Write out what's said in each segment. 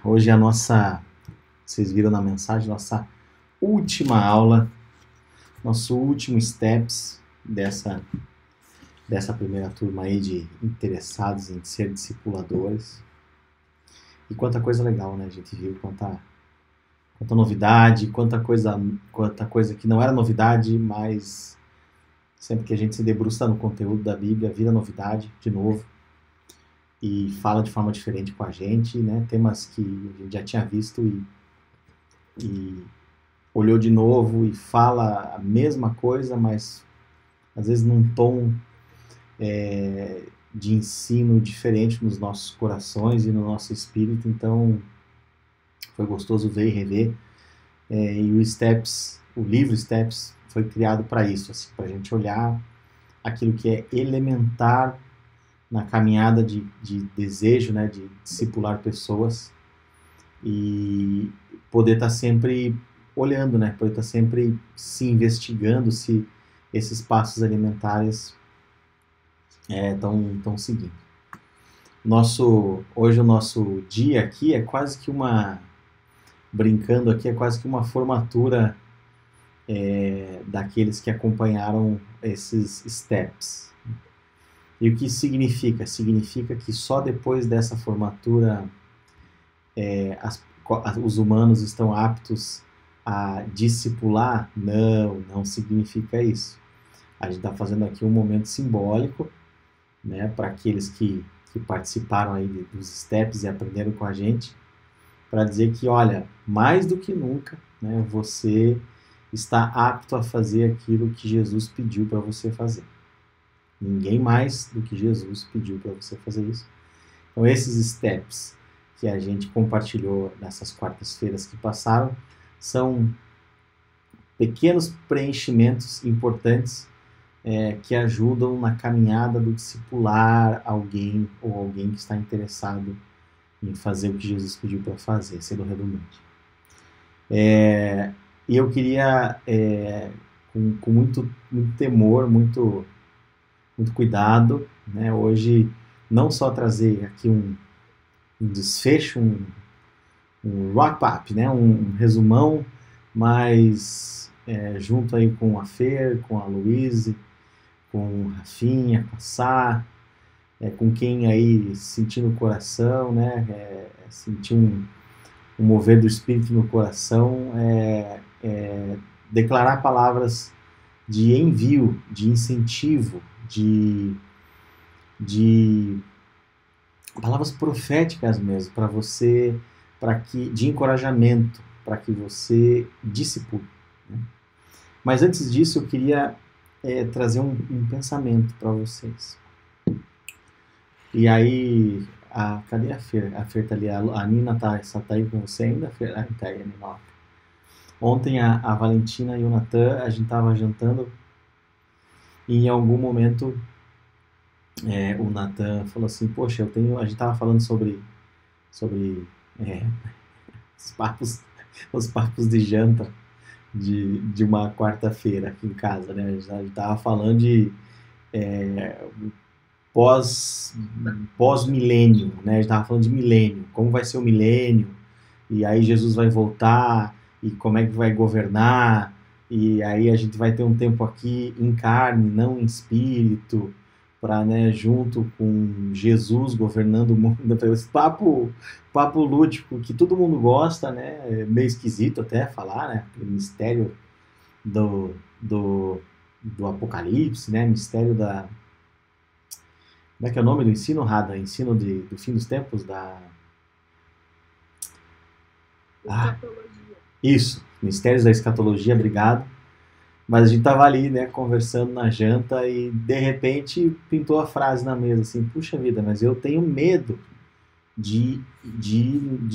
Hoje vocês viram na mensagem, nossa última aula, nosso último steps dessa primeira turma aí de interessados em ser discipuladores. E quanta coisa legal, né? A gente viu quanta novidade, quanta coisa que não era novidade, mas sempre que a gente se debruça no conteúdo da Bíblia, vira novidade de novo e fala de forma diferente com a gente, né? Temas que a gente já tinha visto e olhou de novo e fala a mesma coisa, mas às vezes num tom de ensino diferente nos nossos corações e no nosso espírito. Então foi gostoso ver e rever. E o livro Steps foi criado para isso, assim, para a gente olhar aquilo que é elementar na caminhada de desejo, né, de discipular pessoas e poder estar sempre olhando, né, poder estar sempre se investigando se esses passos elementares estão seguindo. Hoje o nosso dia aqui é quase que brincando aqui, é quase que uma formatura daqueles que acompanharam esses steps. E o que significa? Significa que só depois dessa formatura os humanos estão aptos a discipular? Não significa isso. A gente está fazendo aqui um momento simbólico, né, para aqueles que participaram aí dos steps e aprenderam com a gente, para dizer que, olha, mais do que nunca, né, você está apto a fazer aquilo que Jesus pediu para você fazer. Ninguém mais do que Jesus pediu para você fazer isso. Então, esses steps que a gente compartilhou nessas quartas-feiras que passaram são pequenos preenchimentos importantes que ajudam na caminhada do discipular alguém ou alguém que está interessado em fazer o que Jesus pediu para fazer, sendo redundante. E eu queria, com muito temor, muito cuidado, né, hoje, não só trazer aqui um desfecho, um wrap-up, né, um resumão, mas junto aí com a Fer, com a Luíse, com o Rafinha, com a Sá, com quem aí sentir no coração, né, sentir um mover do Espírito no coração, declarar palavras de envio, de incentivo, de palavras proféticas mesmo, para você, de encorajamento, para que você discipule. Né? Mas antes disso, eu queria trazer um pensamento para vocês. E aí, cadê a Fer? A Fer tá ali, a Nina tá aí com você ainda, Fer? Tá aí, a Nina. Ontem a Valentina e o Natan, a gente tava jantando e em algum momento o Natan falou assim, poxa, a gente tava falando sobre os papos de janta de uma quarta-feira aqui em casa, né? A gente tava falando de pós-milênio, né? A gente tava falando de milênio, como vai ser o milênio, e aí Jesus vai voltar, e como é que vai governar, e aí a gente vai ter um tempo aqui em carne, não em espírito, para, né, junto com Jesus governando o mundo, esse papo lúdico que todo mundo gosta, né, é meio esquisito até falar, né, o mistério do Apocalipse, né, mistério como é que é o nome do ensino, Rada? Ensino do fim dos tempos? Isso, mistérios da escatologia, obrigado. Mas a gente tava ali, né, conversando na janta e de repente pintou a frase na mesa assim, puxa vida, mas eu tenho medo de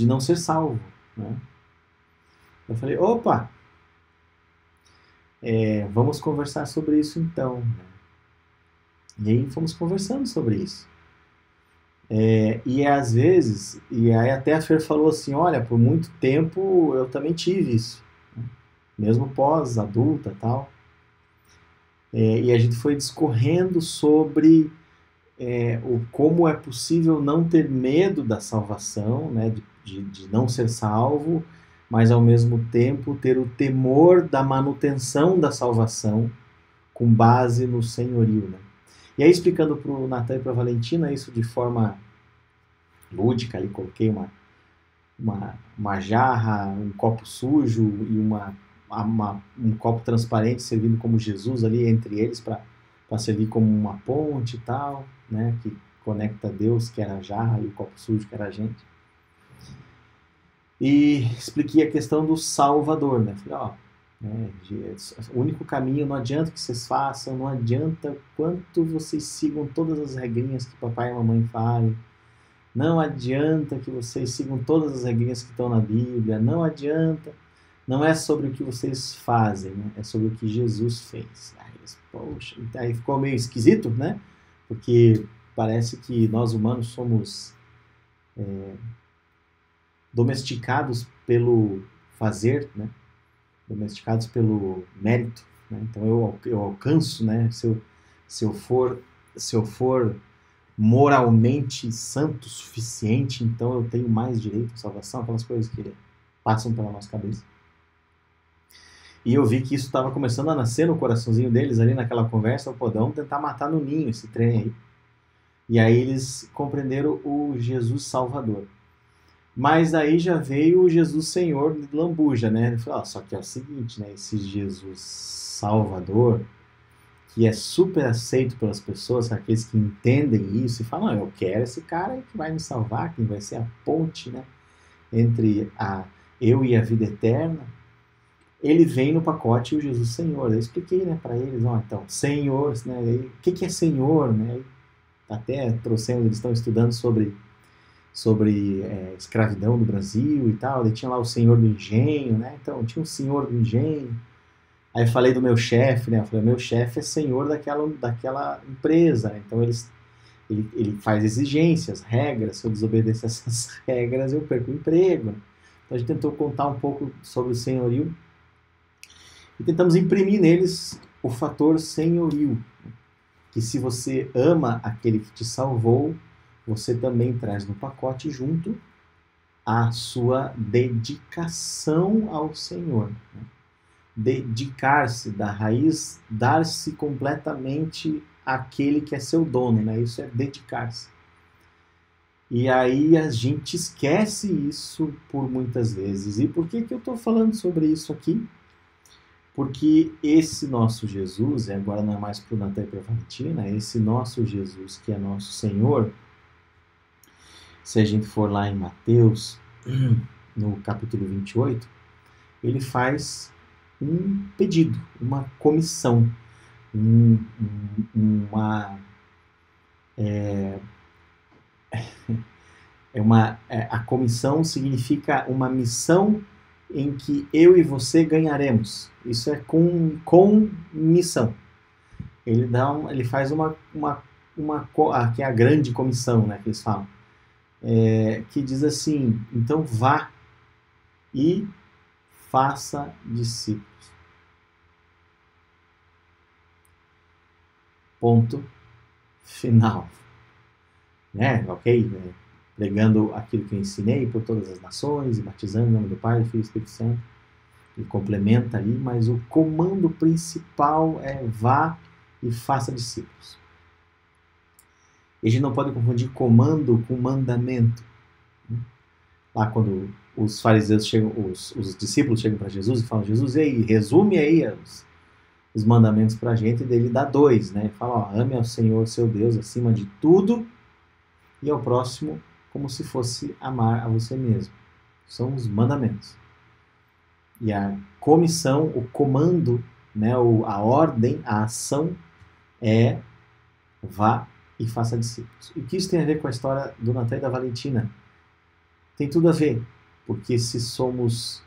não ser salvo, né? Eu falei, opa, vamos conversar sobre isso então. E aí fomos conversando sobre isso. E às vezes, e aí até a Fer falou assim, olha, por muito tempo eu também tive isso, né? Mesmo pós-adulta e tal. E a gente foi discorrendo sobre como é possível não ter medo da salvação, né, de não ser salvo, mas ao mesmo tempo ter o temor da manutenção da salvação com base no senhorio. Né? E aí, explicando para o Natan e para a Valentina isso de forma lúdica, ali coloquei uma jarra, um copo sujo e um copo transparente servindo como Jesus ali entre eles para servir como uma ponte e tal, né, que conecta Deus, que era a jarra, e o copo sujo, que era a gente. E expliquei a questão do Salvador, né? Falei, ó, o único caminho, não adianta que vocês façam, não adianta quanto vocês sigam todas as regrinhas que papai e mamãe falem, não adianta que vocês sigam todas as regrinhas que estão na Bíblia, não adianta, não é sobre o que vocês fazem, né? É sobre o que Jesus fez. Aí, poxa, aí ficou meio esquisito, né? Porque parece que nós humanos somos domesticados pelo fazer, né? Domesticados pelo mérito, né? Então eu alcanço, né? Se eu for moralmente santo o suficiente, então eu tenho mais direito à salvação, aquelas coisas que passam pela nossa cabeça. E eu vi que isso estava começando a nascer no coraçãozinho deles ali naquela conversa, pô, vamos tentar matar no ninho esse trem aí. E aí eles compreenderam o Jesus Salvador. Mas aí já veio o Jesus Senhor de lambuja, né? Ele falou, só que é o seguinte, né? Esse Jesus Salvador, que é super aceito pelas pessoas, aqueles que entendem isso e falam, não, eu quero esse cara que vai me salvar, que vai ser a ponte, né, entre eu e a vida eterna. Ele vem no pacote o Jesus Senhor. Eu expliquei, né, para eles, então, Senhor, né, o que é Senhor, né? Até trouxemos, eles estão estudando sobre escravidão no Brasil e tal, ele tinha lá o Senhor do Engenho, né? Então tinha o Senhor do Engenho. Aí eu falei do meu chefe, né? Eu falei, meu chefe é senhor daquela empresa, né? Então ele faz exigências, regras, se eu desobedecer essas regras eu perco o emprego. Então a gente tentou contar um pouco sobre o senhorio e tentamos imprimir neles o fator senhorio, que se você ama aquele que te salvou, você também traz no pacote junto a sua dedicação ao Senhor. Né? Dedicar-se, da raiz, dar-se completamente àquele que é seu dono, né? Isso é dedicar-se. E aí a gente esquece isso por muitas vezes. E por que eu estou falando sobre isso aqui? Porque esse nosso Jesus, e agora não é mais para o Natan e para a Valentina, esse nosso Jesus que é nosso Senhor, se a gente for lá em Mateus, no capítulo 28, ele faz um pedido, uma comissão, a comissão significa uma missão em que eu e você ganharemos. Isso é com missão. Ele faz que é a grande comissão, né, que eles falam. Que diz assim, então vá e faça discípulos. Ponto final. Né? Ok? Pregando aquilo que eu ensinei por todas as nações, e batizando em nome do Pai, do Filho e do Espírito Santo. Ele complementa ali, mas o comando principal é vá e faça discípulos. E a gente não pode confundir comando com mandamento. Lá quando os fariseus chegam, os discípulos chegam para Jesus e falam, Jesus, e aí, resume aí os mandamentos para a gente, e daí ele dá 2, né? Ele fala, ame ao Senhor, seu Deus, acima de tudo, e ao próximo como se fosse amar a você mesmo. São os mandamentos. E a comissão, o comando, né, a ordem, a ação é vá e faça discípulos. E o que isso tem a ver com a história do Natan e da Valentina? Tem tudo a ver, porque se somos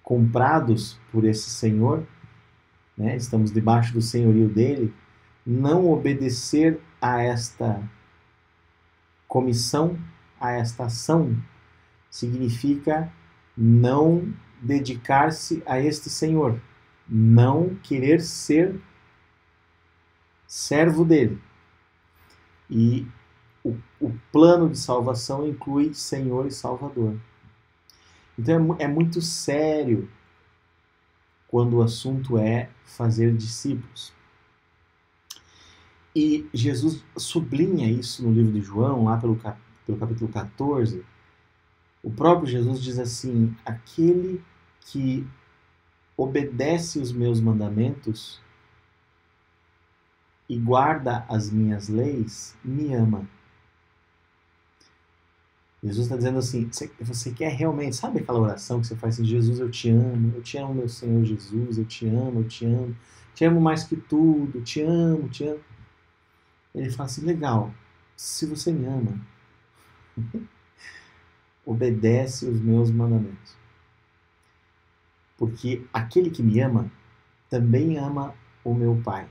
comprados por esse Senhor, né, estamos debaixo do senhorio dele, não obedecer a esta comissão, a esta ação, significa não dedicar-se a este Senhor, não querer ser servo dele. E o plano de salvação inclui Senhor e Salvador. Então é muito sério quando o assunto é fazer discípulos. E Jesus sublinha isso no livro de João, lá pelo capítulo 14. O próprio Jesus diz assim: aquele que obedece os meus mandamentos e guarda as minhas leis, me ama. Jesus está dizendo assim, você quer realmente, sabe aquela oração que você faz assim, Jesus, eu te amo meu Senhor Jesus, eu te amo, te amo mais que tudo, te amo. Ele fala assim, legal, se você me ama, obedece os meus mandamentos. Porque aquele que me ama, também ama o meu Pai.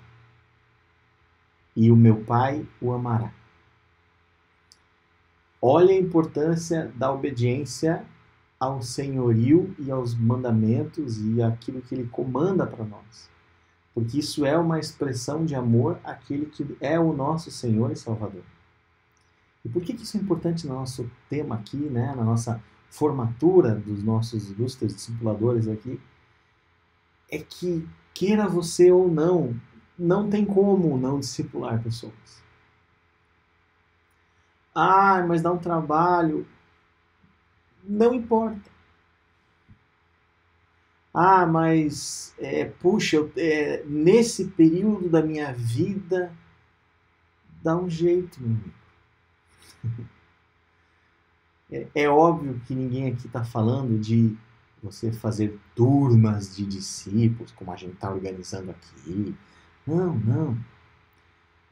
E o meu Pai o amará. Olha a importância da obediência ao senhorio e aos mandamentos e aquilo que ele comanda para nós. Porque isso é uma expressão de amor àquele que é o nosso Senhor e Salvador. E por que isso é importante no nosso tema aqui, né? Na nossa formatura dos nossos ilustres discipuladores aqui? É que, queira você ou não tem como não discipular pessoas. Ah, mas dá um trabalho. Não importa. Ah, mas, puxa, nesse período da minha vida, dá um jeito, meu amigo. É óbvio que ninguém aqui está falando de você fazer turmas de discípulos, como a gente está organizando aqui. Não.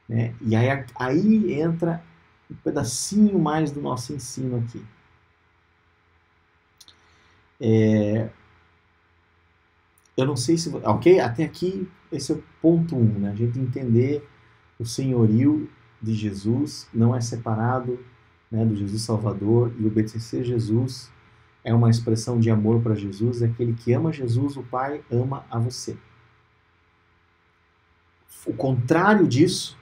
E aí entra um pedacinho mais do nosso ensino aqui. Eu não sei se... Ok? Até aqui, esse é o ponto 1, né? A gente entender o senhorio de Jesus não é separado, né, do Jesus Salvador, e obedecer a Jesus é uma expressão de amor para Jesus, é aquele que ama Jesus, o Pai ama a você. O contrário disso,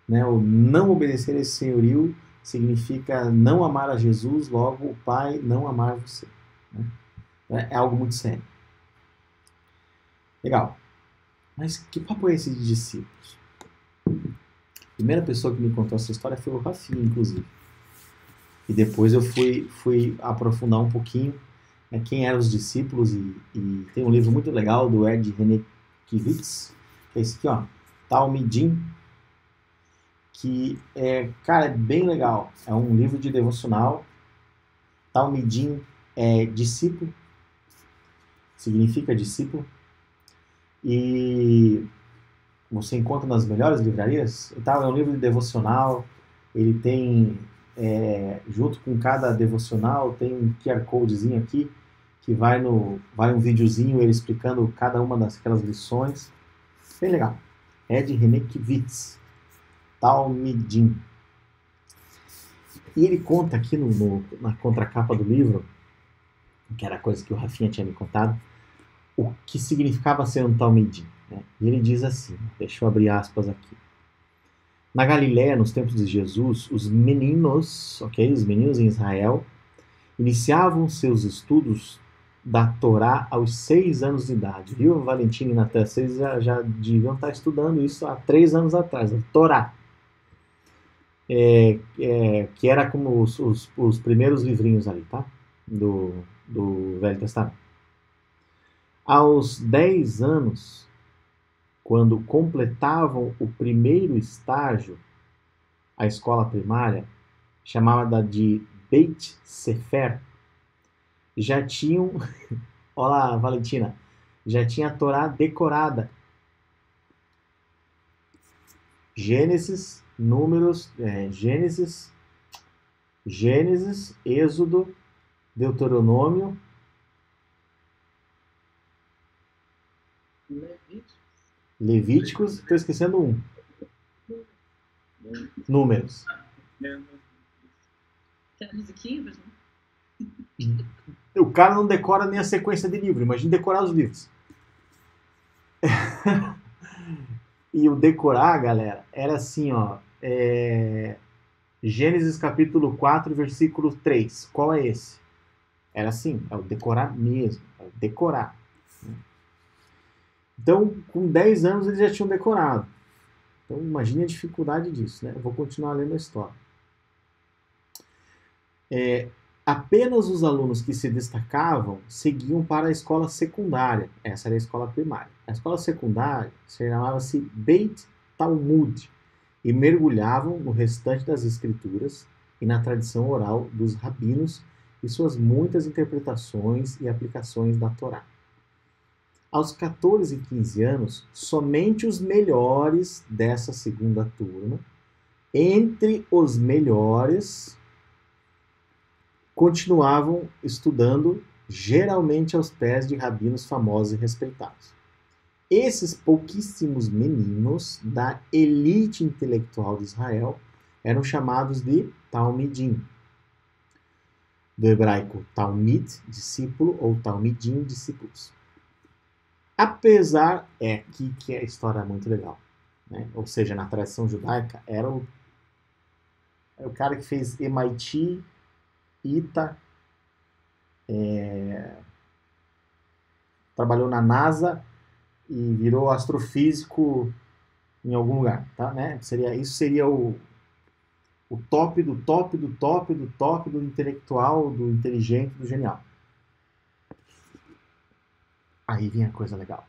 né, o não obedecer a esse senhorio significa não amar a Jesus, logo o Pai não amar você. Né? É algo muito sério. Legal. Mas que papo é esse de discípulos? A primeira pessoa que me contou essa história foi o Rafinha, inclusive. E depois eu fui aprofundar um pouquinho, né, quem eram os discípulos, e tem um livro muito legal do Ed Renekiewicz, que é esse aqui, ó, Talmidim, que cara, é bem legal. É um livro de devocional. Talmidim é discípulo, significa discípulo, e você encontra nas melhores livrarias. Então, é um livro de devocional, ele tem, junto com cada devocional, tem um QR Codezinho aqui, que vai um videozinho ele explicando cada uma daquelas lições. Bem legal. Ed Renekiewicz, Talmidim. E ele conta aqui na contracapa do livro, que era a coisa que o Rafinha tinha me contado, o que significava ser um Talmidim. Né? E ele diz assim, deixa eu abrir aspas aqui. Na Galiléia, nos tempos de Jesus, os meninos em Israel, iniciavam seus estudos da Torá aos 6 anos de idade. Viu, Valentina e Natan? Vocês já deviam estar estudando isso há 3 anos atrás, a Torá. Que era como os primeiros livrinhos ali, tá? Do Velho Testamento. Aos 10 anos, quando completavam o primeiro estágio, a escola primária, chamada de Beit Sefer, já tinham, olá Valentina, já tinha a Torá decorada. Gênesis, Números, Gênesis, Êxodo, Deuteronômio, Levíticos, estou esquecendo um. Números. O cara não decora nem a sequência de livro, imagina decorar os livros. E o decorar, galera, era assim, ó. Gênesis capítulo 4, versículo 3. Qual é esse? Era assim, é o decorar mesmo, é o decorar. Então, com 10 anos eles já tinham decorado. Então, imagine a dificuldade disso, né? Eu vou continuar lendo a história. Apenas os alunos que se destacavam seguiam para a escola secundária. Essa era a escola primária. A escola secundária chamava-se Beit Talmud e mergulhavam no restante das escrituras e na tradição oral dos rabinos e suas muitas interpretações e aplicações da Torá. Aos 14 e 15 anos, somente os melhores dessa segunda turma, entre os melhores, continuavam estudando, geralmente aos pés de rabinos famosos e respeitados. Esses pouquíssimos meninos da elite intelectual de Israel eram chamados de Talmidim. Do hebraico Talmid, discípulo, ou Talmidim, discípulos. Apesar, aqui que a história é muito legal, né? Ou seja, na tradição judaica, era o cara que fez MIT, ITA, trabalhou na NASA e virou astrofísico em algum lugar, tá? Né? Isso seria o top do top do top do top do intelectual, do inteligente, do genial. Aí vem a coisa legal.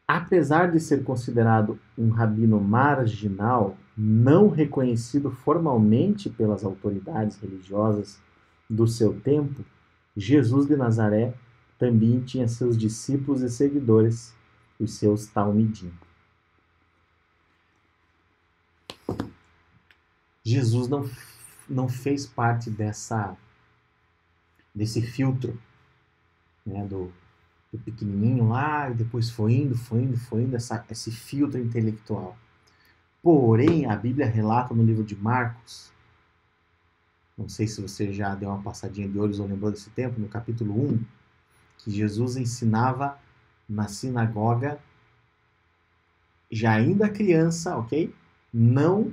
Apesar de ser considerado um rabino marginal, não reconhecido formalmente pelas autoridades religiosas do seu tempo, Jesus de Nazaré também tinha seus discípulos e seguidores, os seus talmidim. Jesus não fez parte desse filtro, né, do pequenininho lá, e depois foi indo, esse filtro intelectual. Porém, a Bíblia relata no livro de Marcos, não sei se você já deu uma passadinha de olhos ou lembrou desse tempo, no capítulo 1, que Jesus ensinava na sinagoga, já ainda criança, ok? Não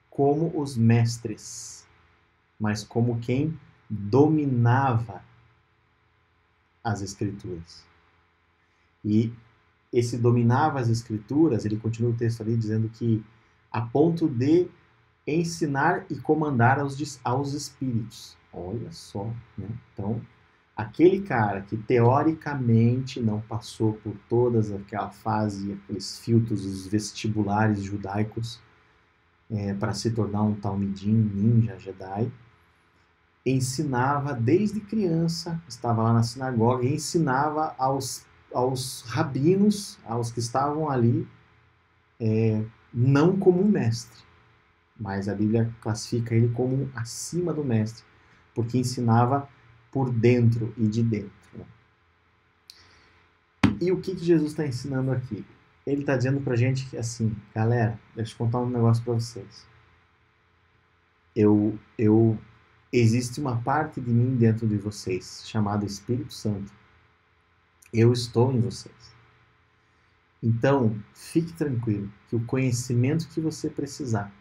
como os mestres, mas como quem dominava as escrituras. E esse dominava as escrituras, ele continua o texto ali dizendo que a ponto de ensinar e comandar aos espíritos. Olha só, né? Então, aquele cara que teoricamente não passou por todas aquela fase, aqueles filtros, os vestibulares judaicos, para se tornar um talmidim, ninja, Jedi, ensinava desde criança, estava lá na sinagoga e ensinava aos rabinos, aos que estavam ali, não como um mestre, mas a Bíblia classifica ele como acima do mestre, porque ensinava por dentro e de dentro. E o que Jesus está ensinando aqui? Ele está dizendo para a gente que, assim, galera, deixa eu contar um negócio para vocês. Existe uma parte de mim dentro de vocês, chamada Espírito Santo. Eu estou em vocês. Então, fique tranquilo que o conhecimento que você precisar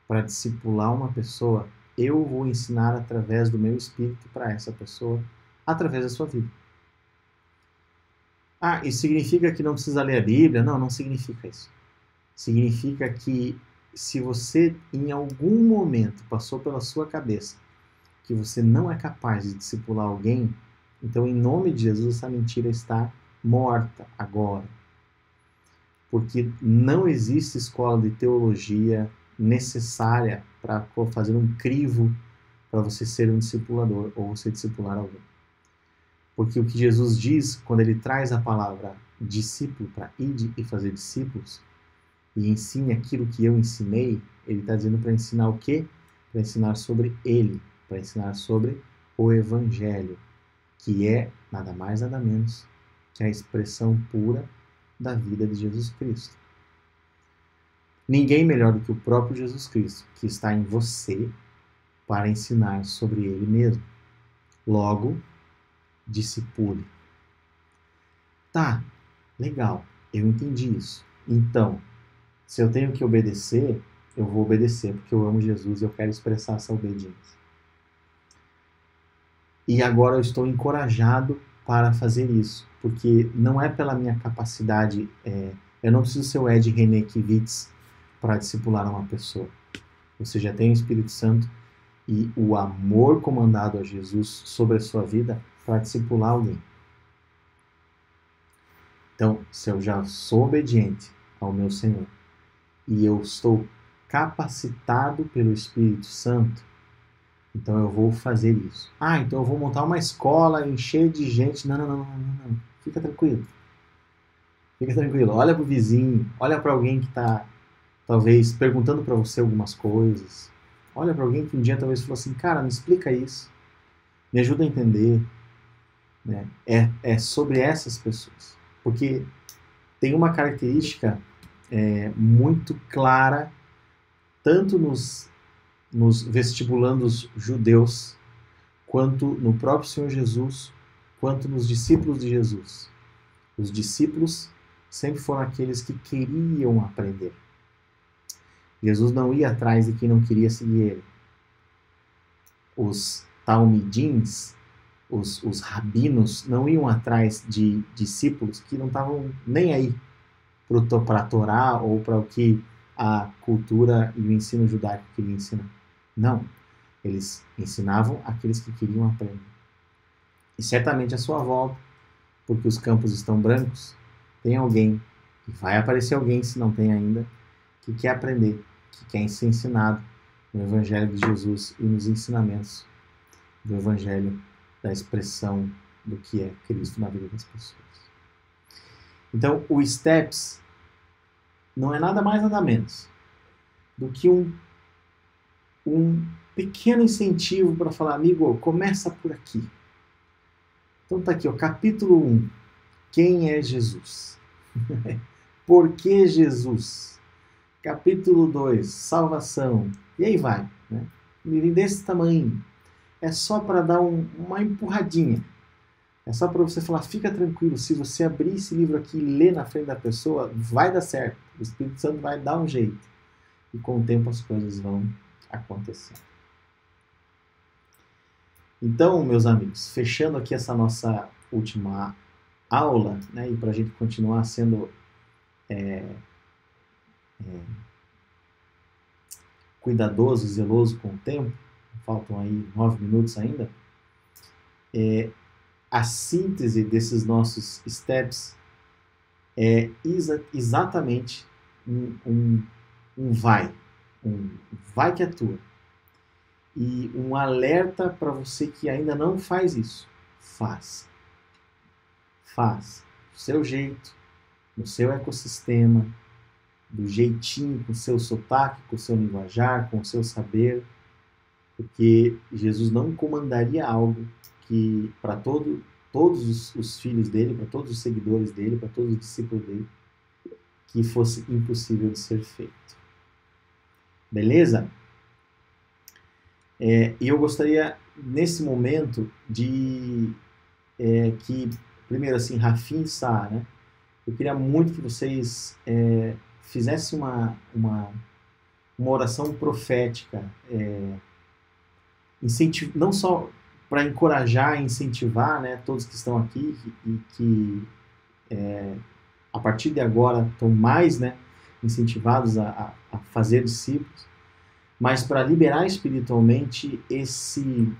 para discipular uma pessoa, eu vou ensinar através do meu Espírito para essa pessoa, através da sua vida. Ah, isso significa que não precisa ler a Bíblia? Não, não significa isso. Significa que se você, em algum momento, passou pela sua cabeça que você não é capaz de discipular alguém, então, em nome de Jesus, essa mentira está morta agora. Porque não existe escola de teologia necessária para fazer um crivo para você ser um discipulador ou você discipular alguém. Porque o que Jesus diz, quando ele traz a palavra discípulo para ir e fazer discípulos, e ensine aquilo que eu ensinei, ele está dizendo para ensinar o quê? Para ensinar sobre ele, para ensinar sobre o Evangelho, que é nada mais, nada menos que a expressão pura da vida de Jesus Cristo. Ninguém melhor do que o próprio Jesus Cristo, que está em você para ensinar sobre ele mesmo. Logo, discipule. Tá, legal, eu entendi isso. Então, Se eu tenho que obedecer, eu vou obedecer, porque eu amo Jesus e eu quero expressar essa obediência. E agora eu estou encorajado para fazer isso, porque não é pela minha capacidade, eu não preciso ser o Ed Renekiewicz para discipular uma pessoa. Você já tem o Espírito Santo e o amor comandado a Jesus sobre a sua vida para discipular alguém. Então, se eu já sou obediente ao meu Senhor e eu estou capacitado pelo Espírito Santo, então eu vou fazer isso. Ah, então eu vou montar uma escola, encher de gente. Não. Fica tranquilo. Fica tranquilo. Olha para o vizinho, olha para alguém que está, talvez, perguntando para você algumas coisas. Olha para alguém que um dia talvez falou assim, cara, me explica isso. Me ajuda a entender. Né? É sobre essas pessoas. Porque tem uma característica muito clara, tanto nos vestibulandos judeus, quanto no próprio Senhor Jesus, quanto nos discípulos de Jesus. Os discípulos sempre foram aqueles que queriam aprender. Jesus não ia atrás de quem não queria seguir ele. Os talmidins, os rabinos, não iam atrás de discípulos que não estavam nem aí para a Torá ou para o que a cultura e o ensino judaico queria ensinar. Não. Eles ensinavam aqueles que queriam aprender. E certamente à sua volta, porque os campos estão brancos, tem alguém, e vai aparecer alguém, se não tem ainda, que quer aprender, que quer ser ensinado no Evangelho de Jesus e nos ensinamentos do Evangelho, da expressão do que é Cristo na vida das pessoas. Então, o STEPS não é nada mais, nada menos do que um pequeno incentivo para falar, amigo, começa por aqui. Então tá aqui, ó, capítulo 1. Quem é Jesus? Por que Jesus? Capítulo 2, salvação. E aí vai, né? Um livro desse tamanho. É só para dar uma empurradinha. É só para você falar, fica tranquilo, se você abrir esse livro aqui e ler na frente da pessoa, vai dar certo. O Espírito Santo vai dar um jeito. E com o tempo as coisas vão acontecendo. Então, meus amigos, fechando aqui essa nossa última aula, né, e para a gente continuar sendo cuidadoso e zeloso com o tempo, faltam aí 9 minutos ainda, a síntese desses nossos steps é exatamente um vai que atua. E um alerta para você que ainda não faz isso. Faça. Do seu jeito, no seu ecossistema, do jeitinho, com o seu sotaque, com o seu linguajar, com o seu saber, porque Jesus não comandaria algo que para todos os filhos dele, para todos os seguidores dele, para todos os discípulos dele, que fosse impossível de ser feito. Beleza? E eu gostaria, nesse momento, de que, primeiro assim, Rafinha e Sá, né? Eu queria muito que vocês fizessem uma oração profética, não só para encorajar e incentivar, né, todos que estão aqui e que a partir de agora estão mais, né, incentivados a fazer discípulos, mas para liberar espiritualmente esse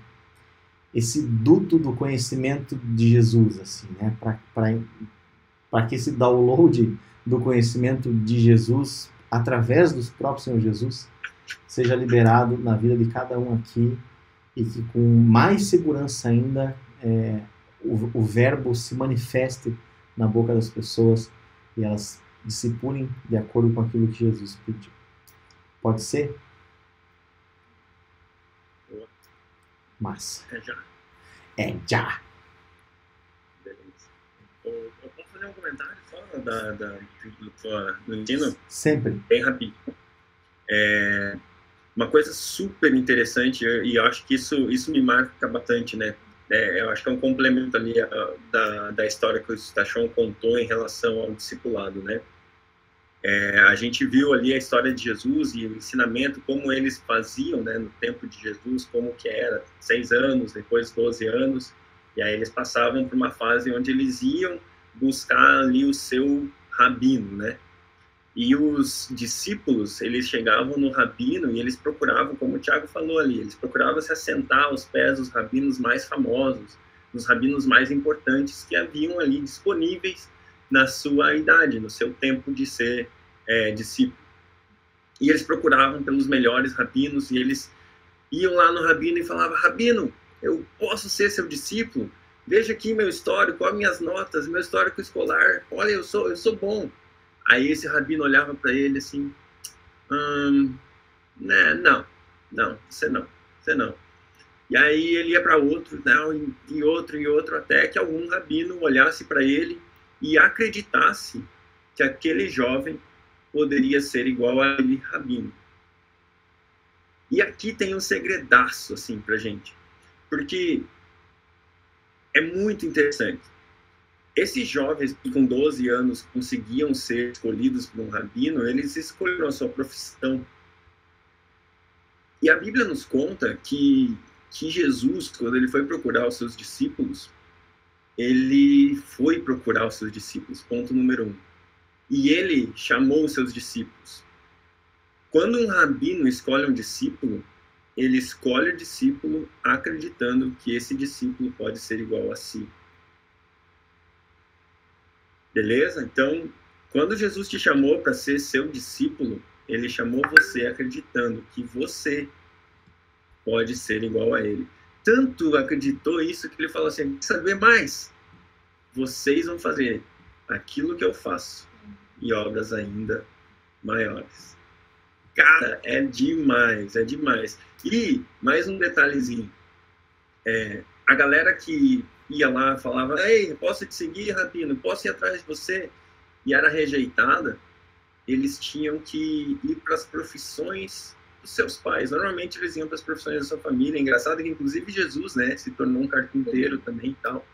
duto do conhecimento de Jesus, assim, né, para que esse download do conhecimento de Jesus através do próprio Senhor Jesus seja liberado na vida de cada um aqui e que com mais segurança ainda o verbo se manifeste na boca das pessoas e elas discipulem de acordo com aquilo que Jesus pediu. Pode ser? Massa. É já. Beleza. Eu posso fazer um comentário só do ensino? Sempre. Bem rápido. Uma coisa super interessante, e eu acho que isso me marca bastante, né? Eu acho que é um complemento ali da história que o Stachon contou em relação ao discipulado, né? A gente viu ali a história de Jesus e o ensinamento, como eles faziam, né, no tempo de Jesus, como que era, 6 anos, depois 12 anos, e aí eles passavam por uma fase onde eles iam buscar ali o seu rabino, né? E os discípulos, eles chegavam no rabino e eles procuravam, como o Tiago falou ali, eles procuravam se assentar aos pés dos rabinos mais famosos, dos rabinos mais importantes que haviam ali disponíveis na sua idade, no seu tempo de ser discípulo. E eles procuravam pelos melhores rabinos e eles iam lá no rabino e falavam: rabino, eu posso ser seu discípulo? Veja aqui meu histórico, olha minhas notas, meu histórico escolar, olha, eu sou bom. Aí esse rabino olhava para ele assim, né, não, você não. E aí ele ia para outro, não, e outro, até que algum rabino olhasse para ele e acreditasse que aquele jovem poderia ser igual a ele, rabino. E aqui tem um segredaço, assim, pra gente, porque é muito interessante. Esses jovens que com 12 anos conseguiam ser escolhidos por um rabino, eles escolheram a sua profissão. E a Bíblia nos conta que Jesus, quando ele foi procurar os seus discípulos, ele foi procurar os seus discípulos, ponto número 1. E ele chamou os seus discípulos. Quando um rabino escolhe um discípulo, ele escolhe o discípulo acreditando que esse discípulo pode ser igual a si. Beleza? Então, quando Jesus te chamou para ser seu discípulo, ele chamou você acreditando que você pode ser igual a ele. Tanto acreditou isso que ele falou assim: quer saber mais? Vocês vão fazer aquilo que eu faço e obras ainda maiores. Cara, é demais, é demais. E mais um detalhezinho. A galera que ia lá falava: ei, posso te seguir, rabino? Posso ir atrás de você? E era rejeitada. Eles tinham que ir para as profissões dos seus pais. Normalmente eles iam para as profissões da sua família. Engraçado que inclusive Jesus, né, se tornou um carpinteiro também e tal.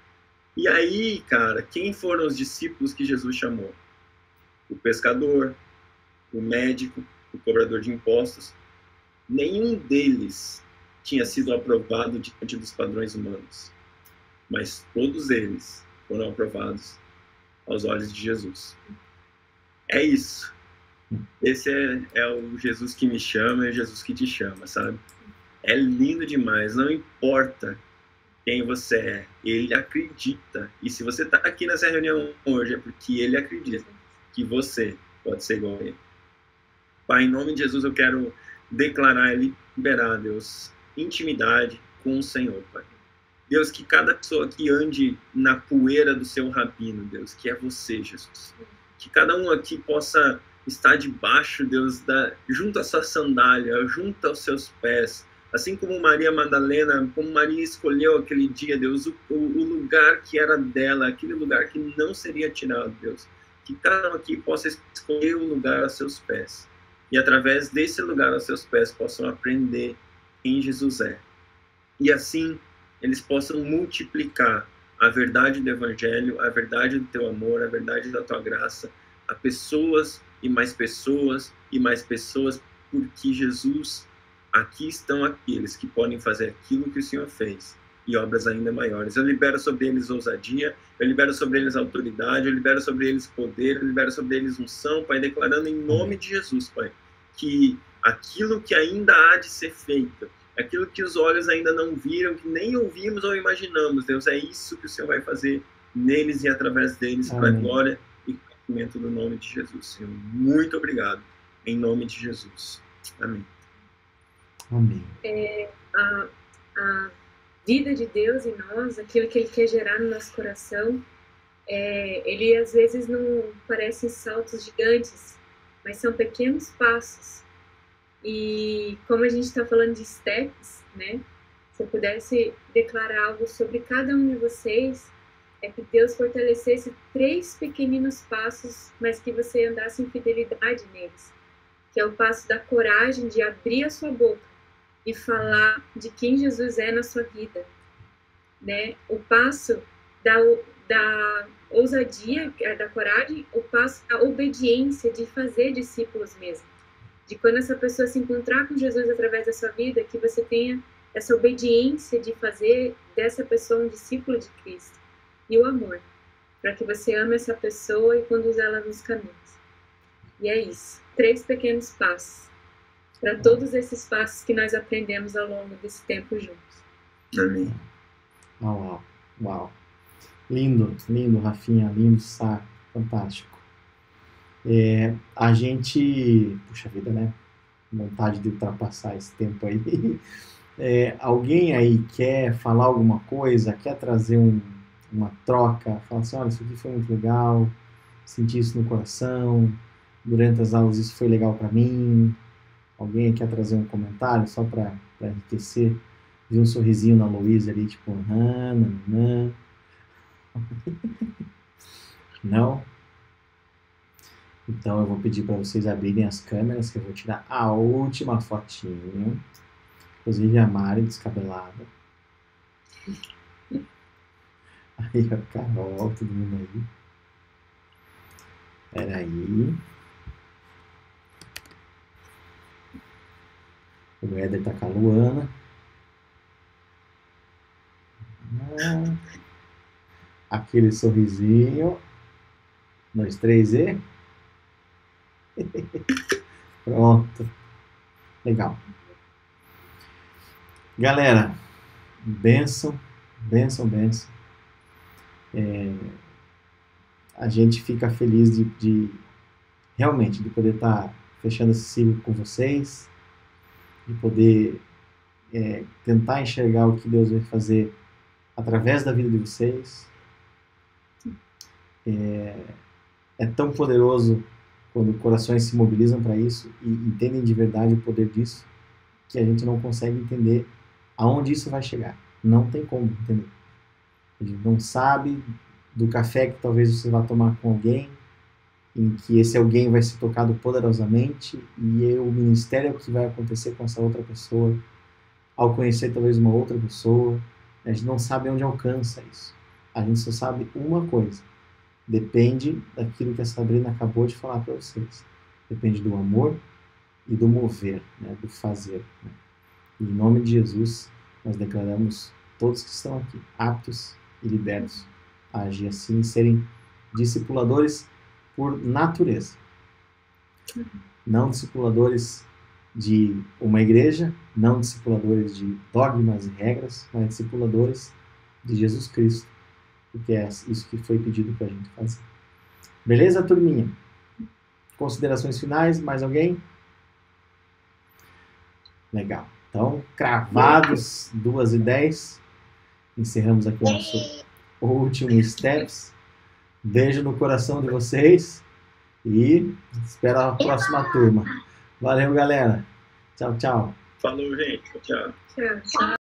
E aí, cara, quem foram os discípulos que Jesus chamou? O pescador, o médico, o cobrador de impostos. Nenhum deles tinha sido aprovado diante dos padrões humanos, mas todos eles foram aprovados aos olhos de Jesus. É isso. Esse é o Jesus que me chama, é o Jesus que te chama, sabe? É lindo demais, não importa quem você é, ele acredita. E se você está aqui nessa reunião hoje, é porque ele acredita que você pode ser igual a ele. Pai, em nome de Jesus, eu quero declarar e liberar, Deus, intimidade com o Senhor, Pai. Deus, que cada pessoa que ande na poeira do seu rabino, Deus, que é você, Jesus. Que cada um aqui possa estar debaixo, Deus, junto à sua sandália, junto aos seus pés. Assim como Maria Madalena, como Maria escolheu aquele dia, Deus, o lugar que era dela, aquele lugar que não seria tirado, Deus. Que cada um aqui possa escolher o lugar aos seus pés. E através desse lugar aos seus pés possam aprender quem Jesus é. E assim eles possam multiplicar a verdade do Evangelho, a verdade do teu amor, a verdade da tua graça, a pessoas e mais pessoas e mais pessoas, porque Jesus, aqui estão aqueles que podem fazer aquilo que o Senhor fez e obras ainda maiores. Eu libero sobre eles ousadia, eu libero sobre eles autoridade, eu libero sobre eles poder, eu libero sobre eles unção, Pai, declarando em nome de Jesus, Pai, que aquilo que ainda há de ser feito, aquilo que os olhos ainda não viram, que nem ouvimos ou imaginamos, Deus, é isso que o Senhor vai fazer neles e através deles, para a glória e conhecimento do nome de Jesus, Senhor. Muito obrigado, em nome de Jesus. Amém. Amém. A vida de Deus em nós, aquilo que Ele quer gerar no nosso coração, Ele às vezes não parece saltos gigantes, mas são pequenos passos. E como a gente está falando de steps, né? Se eu pudesse declarar algo sobre cada um de vocês, é que Deus fortalecesse 3 pequeninos passos, mas que você andasse em fidelidade neles. Que é o passo da coragem de abrir a sua boca e falar de quem Jesus é na sua vida, né? O passo da ousadia, da coragem, o passo da obediência, de fazer discípulos mesmo. De quando essa pessoa se encontrar com Jesus através da sua vida, que você tenha essa obediência de fazer dessa pessoa um discípulo de Cristo. E o amor, para que você ame essa pessoa e conduza ela nos caminhos. E é isso. 3 pequenos passos para todos esses passos que nós aprendemos ao longo desse tempo juntos. Amém. Uau, uau. Lindo, lindo, Rafinha, lindo, Sá, fantástico. A gente, puxa vida, né? Vontade de ultrapassar esse tempo aí. Alguém aí quer falar alguma coisa, quer trazer uma troca, falar assim, olha, isso aqui foi muito legal, senti isso no coração, durante as aulas isso foi legal para mim. Alguém quer trazer um comentário só para enriquecer? Vi um sorrisinho na Luísa ali, tipo, nananã. Não? Então eu vou pedir para vocês abrirem as câmeras, que eu vou tirar a última fotinho. Inclusive a Mari descabelada. Aí a Carol, todo mundo aí. Peraí. O Éder tá com a Luana. Aquele sorrisinho. 2, 3 e... Pronto. Legal. Galera, bênção, bênção, bênção. A gente fica feliz de realmente de poder estar fechando esse ciclo com vocês, de poder tentar enxergar o que Deus vai fazer através da vida de vocês. É tão poderoso quando corações se mobilizam para isso e entendem de verdade o poder disso, que a gente não consegue entender aonde isso vai chegar. Não tem como entender. A gente não sabe do café que talvez você vá tomar com alguém, em que esse alguém vai ser tocado poderosamente, e o ministério é o que vai acontecer com essa outra pessoa, ao conhecer talvez uma outra pessoa. A gente não sabe onde alcança isso. A gente só sabe uma coisa: depende daquilo que a Sabrina acabou de falar para vocês. Depende do amor e do mover, né? Do fazer. Né? E em nome de Jesus, nós declaramos todos que estão aqui aptos e libertos a agir assim, serem discipuladores por natureza. Não discipuladores de uma igreja, não discipuladores de dogmas e regras, mas discipuladores de Jesus Cristo, porque é isso que foi pedido para a gente fazer. Beleza, turminha? Considerações finais? Mais alguém? Legal. Então, cravados, 2:10. Encerramos aqui o nosso último Steps. Beijo no coração de vocês e espero a próxima turma. Valeu, galera. Tchau, tchau. Falou, gente. Tchau. Tchau.